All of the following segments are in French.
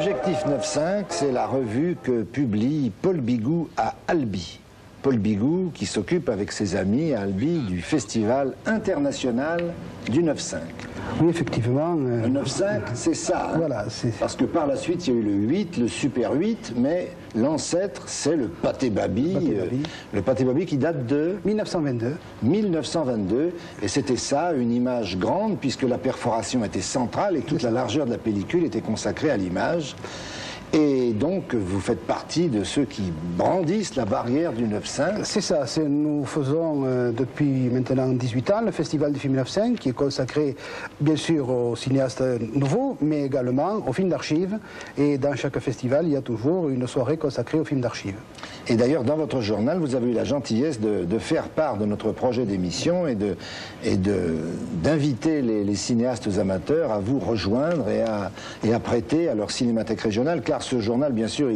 Objectif 9.5, c'est la revue que publie Paul Bigou à Albi. Paul Bigou qui s'occupe avec ses amis à Albi du Festival international du 9.5. Oui, effectivement. Le 9.5, c'est ça. Voilà, parce que par la suite, il y a eu le 8, le Super 8, mais l'ancêtre, c'est le Pâté Babi. Le Pâté Babi qui date de 1922. 1922. Et c'était ça, une image grande, puisque la perforation était centrale et toute la largeur de la pellicule était consacrée à l'image. Et donc, vous faites partie de ceux qui brandissent la barrière du 9.5. C'est ça. Nous faisons depuis maintenant 18 ans le Festival du film 9.5, qui est consacré bien sûr aux cinéastes nouveaux, mais également aux films d'archives. Et dans chaque festival, il y a toujours une soirée consacrée aux films d'archives. Et d'ailleurs, dans votre journal, vous avez eu la gentillesse de faire part de notre projet d'émission et d'inviter les cinéastes amateurs à vous rejoindre et à prêter à leur cinémathèque régionale, car ce journal, bien sûr,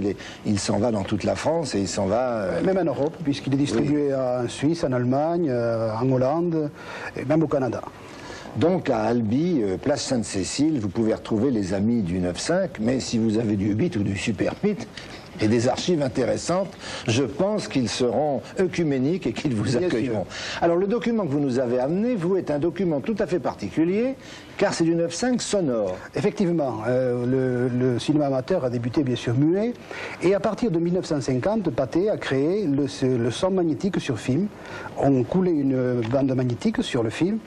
il s'en va dans toute la France et il s'en va... Même en Europe, puisqu'il est distribué en Suisse, en Allemagne, en Hollande, et même au Canada. Donc à Albi, place Sainte-Cécile, vous pouvez retrouver les amis du 9.5, mais si vous avez du 8 ou du Super 8 et des archives intéressantes, je pense qu'ils seront œcuméniques et qu'ils vous accueilleront. Alors le document que vous nous avez amené, vous, est un document tout à fait particulier, car c'est du 9.5 sonore. Effectivement, le cinéma amateur a débuté bien sûr muet, et à partir de 1950, Pathé a créé le son magnétique sur film. On coulait une bande magnétique sur le film,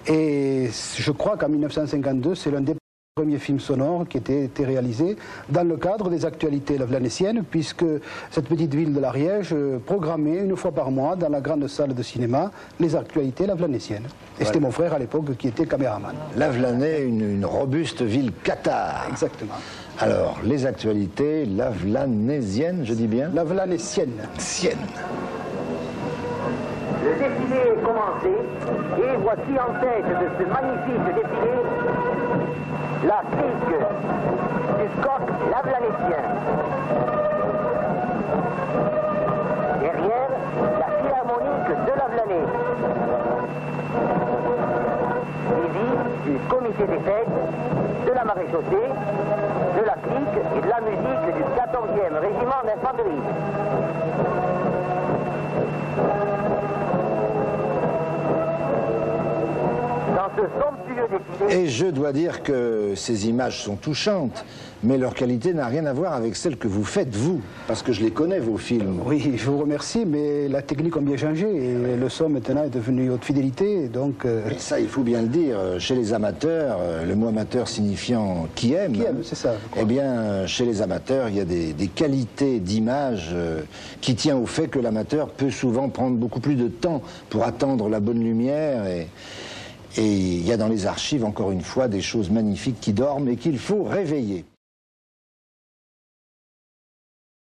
et je crois qu'en 1952, c'est l'un des premier film sonore qui était réalisé dans le cadre des actualités lavlanéciennes, puisque cette petite ville de l'Ariège programmait une fois par mois dans la grande salle de cinéma les actualités lavlanéciennes. Et c'était mon frère à l'époque qui était caméraman. Lavelanet, une robuste ville cathare. Exactement. Alors, les actualités lavlanésiennes, je dis bien? Lavlanéciennes. Sienne. Le défilé est commencé et voici en tête de ce magnifique défilé la clique du Scott lavlanécien. Derrière, la philharmonique de Lavelanet. Suivi du comité des fêtes, de la maréchaussée, de la clique et de la musique du 14e régiment d'infanterie. Et je dois dire que ces images sont touchantes, mais leur qualité n'a rien à voir avec celle que vous faites, vous, parce que je les connais, vos films. Oui, je vous remercie, mais la technique a bien changé, et le son maintenant est devenu haute fidélité, donc... Et ça, il faut bien le dire, chez les amateurs, le mot amateur signifiant qui aime. Qui aime, c'est ça. Eh bien, chez les amateurs, il y a des qualités d'image qui tient au fait que l'amateur peut souvent prendre beaucoup plus de temps pour attendre la bonne lumière et il y a dans les archives, encore une fois, des choses magnifiques qui dorment et qu'il faut réveiller.